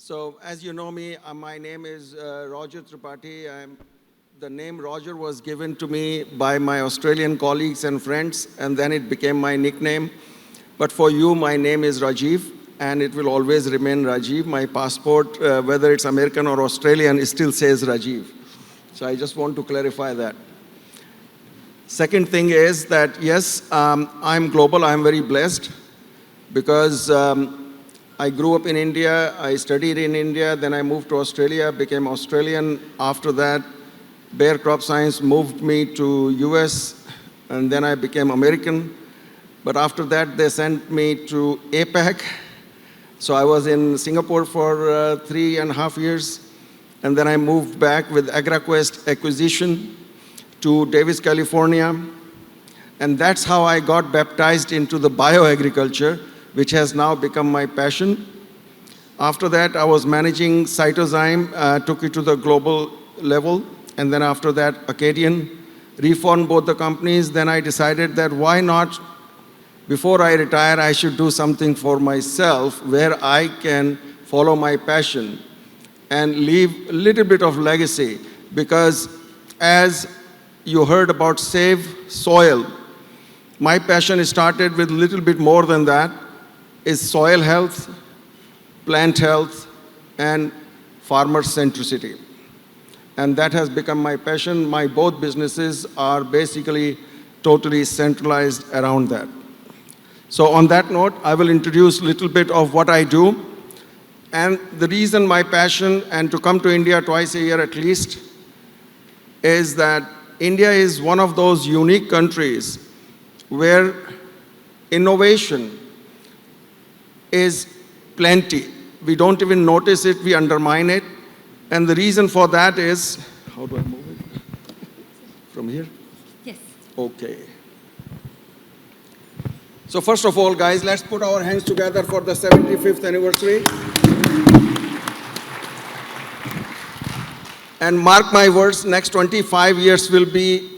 So as you know me, my name is Roger Tripathi. The name Roger was given to me by my Australian colleagues and friends, and then it became my nickname. But for you, my name is Rajiv, and it will always remain Rajiv. My passport, whether it's American or Australian, it still says Rajiv. So I just want to clarify that. Second thing is that, yes, I'm global. I'm very blessed because I grew up in India. I studied in India. Then I moved to Australia, became Australian. After that, Bayer Crop Science moved me to US, and then I became American. But after that, they sent me to APAC. So I was in Singapore for 3.5 years. And then I moved back with AgriQuest acquisition to Davis, California. And that's how I got baptized into the bioagriculture, which has now become my passion. After that, I was managing Cytozyme, took it to the global level. And then after that, Acadian, reformed both the companies. Then I decided that why not, before I retire, I should do something for myself where I can follow my passion and leave a little bit of legacy. Because as you heard about Save Soil, my passion started with a little bit more than that, is soil health, plant health, and farmer centricity. And that has become my passion. My both businesses are basically totally centralized around that. So on that note, I will introduce a little bit of what I do. And the reason my passion and to come to India twice a year at least is that India is one of those unique countries where innovation is plenty. We don't even notice it, we undermine it. And the reason for that is, how do I move it? From here? Yes. Okay. So first of all, guys, let's put our hands together for the 75th anniversary. And mark my words, next 25 years will be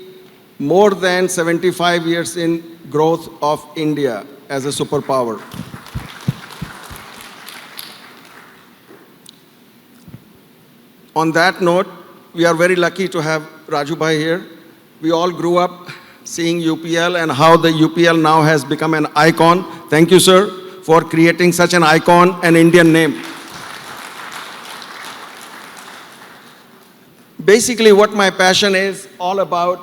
more than 75 years in growth of India as a superpower. On that note, we are very lucky to have Raju Bhai here. We all grew up seeing UPL and how the UPL now has become an icon. Thank you, sir, for creating such an icon, an Indian name. Basically, what my passion is all about,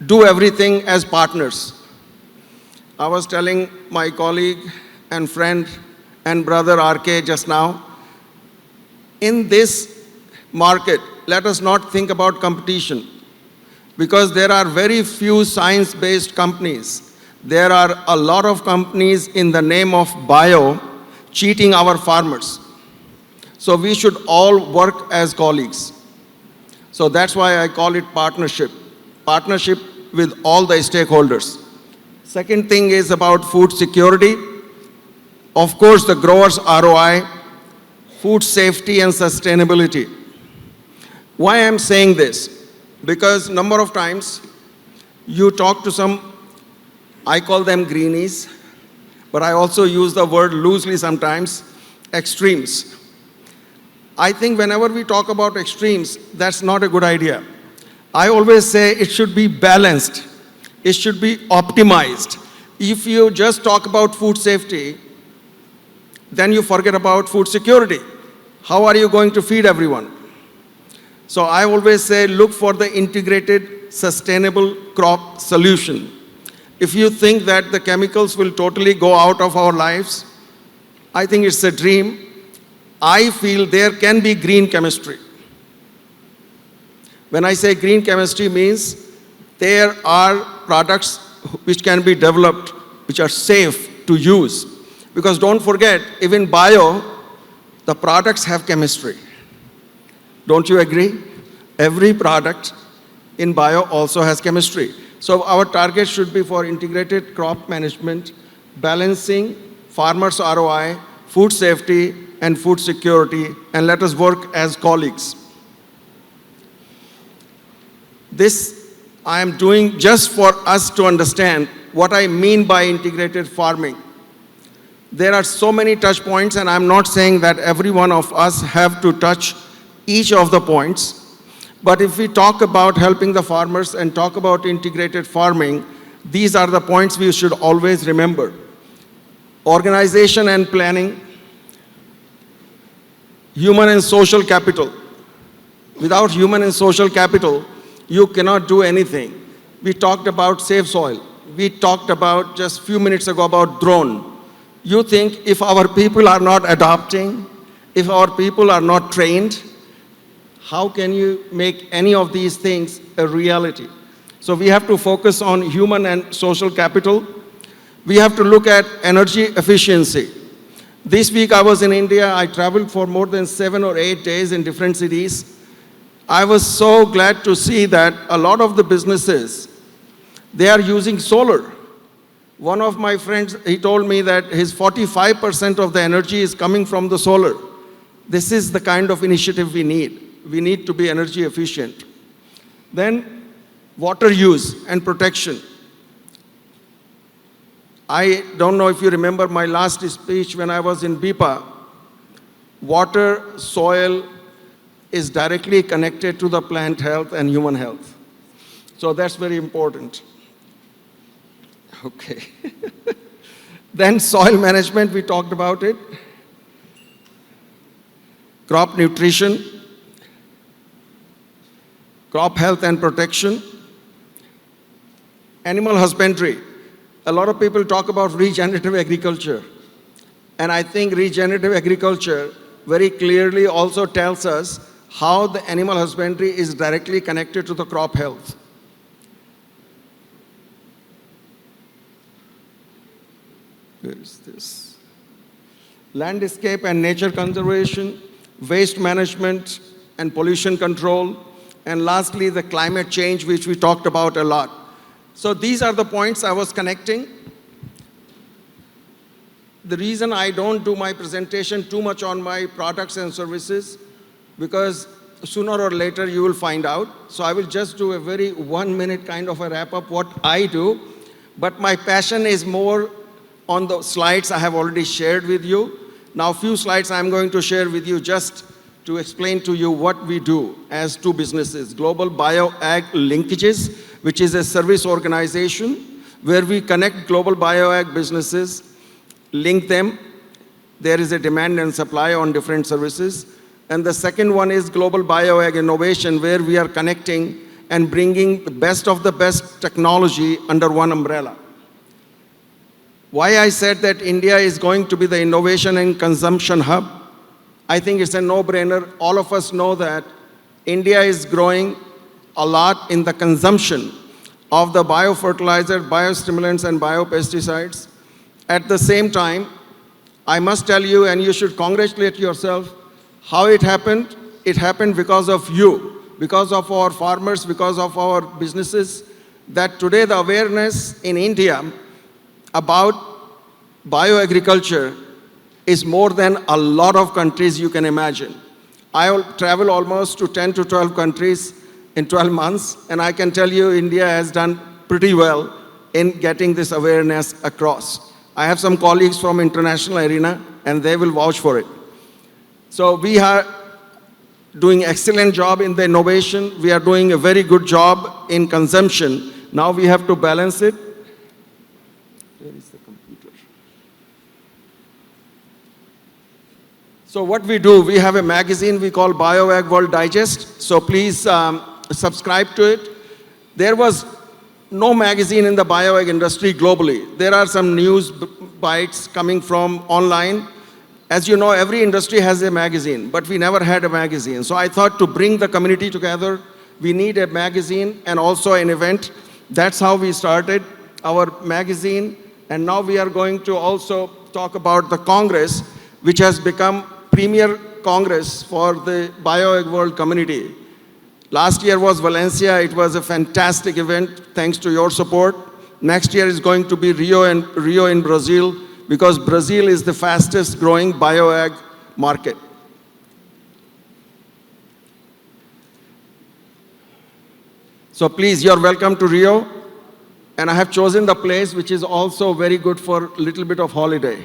do everything as partners. I was telling my colleague and friend and brother RK just now, in this market, let us not think about competition because there are very few science-based companies. There are a lot of companies in the name of bio cheating our farmers. So we should all work as colleagues. So that's why I call it partnership. Partnership with all the stakeholders. Second thing is about food security. Of course, the growers' ROI, food safety and sustainability. Why I'm saying this? Because number of times you talk to some, I call them greenies, but I also use the word loosely sometimes, extremes. I think whenever we talk about extremes, that's not a good idea. I always say it should be balanced. It should be optimized. If you just talk about food safety, then you forget about food security. How are you going to feed everyone? So I always say, look for the integrated, sustainable crop solution. If you think that the chemicals will totally go out of our lives, I think it's a dream. I feel there can be green chemistry. When I say green chemistry means there are products which can be developed which are safe to use. Because don't forget, even bio, the products have chemistry. Don't you agree? Every product in bio also has chemistry. So our target should be for integrated crop management, balancing farmers' ROI, food safety, and food security, and let us work as colleagues. This I am doing just for us to understand what I mean by integrated farming. There are so many touch points, and I'm not saying that every one of us have to touch each of the points. But if we talk about helping the farmers and talk about integrated farming, these are the points we should always remember. Organization and planning, human and social capital. Without human and social capital, you cannot do anything. We talked about safe soil. We talked about just a few minutes ago about drone. You think if our people are not adopting, if our people are not trained, how can you make any of these things a reality? So we have to focus on human and social capital. We have to look at energy efficiency. This week I was in India. I traveled for more than 7 or 8 days in different cities. I was so glad to see that a lot of the businesses, they are using solar. One of my friends, he told me that his 45% of the energy is coming from the solar. This is the kind of initiative we need. We need to be energy efficient. Then, water use and protection. I don't know if you remember my last speech when I was in BIPA. Water, soil is directly connected to the plant health and human health. So that's very important. Okay. Then soil management, we talked about it. Crop nutrition, crop health and protection, animal husbandry. A lot of people talk about regenerative agriculture. And I think regenerative agriculture very clearly also tells us how the animal husbandry is directly connected to the crop health. Where is this? Landscape and nature conservation, waste management and pollution control, and lastly, the climate change, which we talked about a lot. So these are the points I was connecting. The reason I don't do my presentation too much on my products and services, because sooner or later you will find out. So I will just do a very 1 minute kind of a wrap up what I do. But my passion is more on the slides I have already shared with you. Now, few slides I'm going to share with you just to explain to you what we do as two businesses. Global Bio-Ag Linkages, which is a service organization where we connect global bio-ag businesses, link them. There is a demand and supply on different services. And the second one is Global Bio-Ag Innovation, where we are connecting and bringing the best of the best technology under one umbrella. Why I said that India is going to be the innovation and consumption hub? I think it's a no-brainer. All of us know that India is growing a lot in the consumption of the biofertilizer, biostimulants, and biopesticides. At the same time, I must tell you, and you should congratulate yourself, how it happened. It happened because of you, because of our farmers, because of our businesses, that today the awareness in India about bioagriculture is more than a lot of countries you can imagine. I travel almost to 10 to 12 countries in 12 months, and I can tell you India has done pretty well in getting this awareness across. I have some colleagues from international arena, and they will vouch for it. So we are doing excellent job in the innovation. We are doing a very good job in consumption. Now we have to balance it. Where is the computer? So what we do, we have a magazine we call Bio-Ag World Digest. So please subscribe to it. There was no magazine in the bio-ag industry globally. There are some news bites coming from online. As you know, every industry has a magazine, but we never had a magazine. So I thought to bring the community together, we need a magazine and also an event. That's how we started our magazine. And now we are going to also talk about the Congress, which has become premier Congress for the bio-ag world community. Last year was Valencia. It was a fantastic event, thanks to your support. Next year is going to be Rio in Brazil, because Brazil is the fastest growing bio-ag market. So please, you're welcome to Rio. And I have chosen the place which is also very good for a little bit of holiday.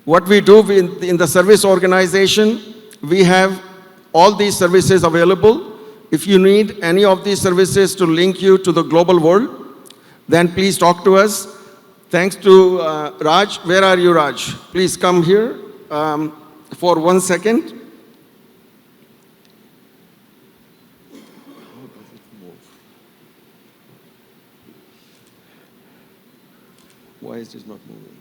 What we do in the service organization, we have all these services available. If you need any of these services to link you to the global world, then please talk to us. Thanks to Raj. Where are you, Raj? Please come here for 1 second. How does it move? Why is this not moving?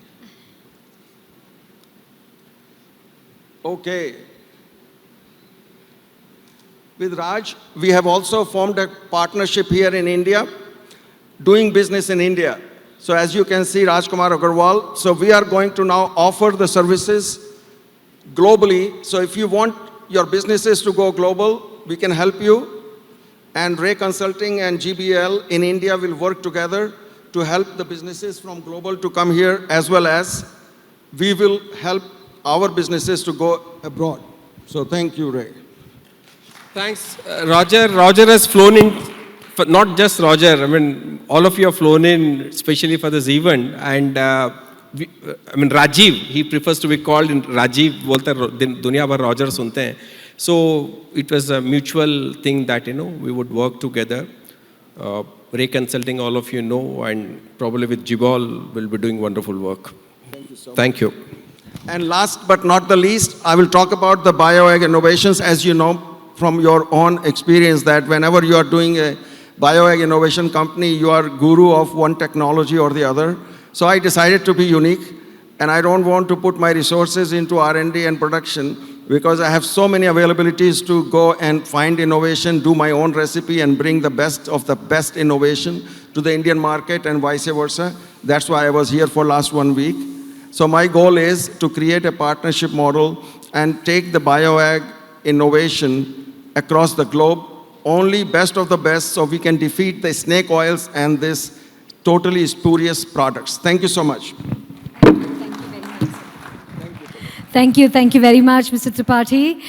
Okay. With Raj, we have also formed a partnership here in India, doing business in India. So as you can see, Rajkumar Agarwal, so we are going to now offer the services globally. So if you want your businesses to go global, we can help you. And Ray Consulting and GBL in India will work together to help the businesses from global to come here, as well as we will help our businesses to go abroad. So thank you, Ray. Thanks, Roger. Roger has flown in, not just Roger, I mean, all of you have flown in, especially for this event. And Rajiv, he prefers to be called in Rajiv, बोलता है दुनिया भर Roger सुनते हैं. So it was a mutual thing that, we would work together. Ray Consulting, all of you know, and probably with Jibal, will be doing wonderful work. Thank you so much. Thank you. And last but not the least, I will talk about the bioag innovations. As you know from your own experience, that whenever you are doing a bioag innovation company, you are guru of one technology or the other. So I decided to be unique, and I don't want to put my resources into R&D and production, because I have so many availabilities to go and find innovation, do my own recipe, and bring the best of the best innovation to the Indian market and vice versa. That's why I was here for last 1 week. So my goal is to create a partnership model and take the bioag innovation across the globe, only best of the best, so we can defeat the snake oils and this totally spurious products. Thank you so much. Thank you very much, sir. Thank you very much, Mr. Tripathi.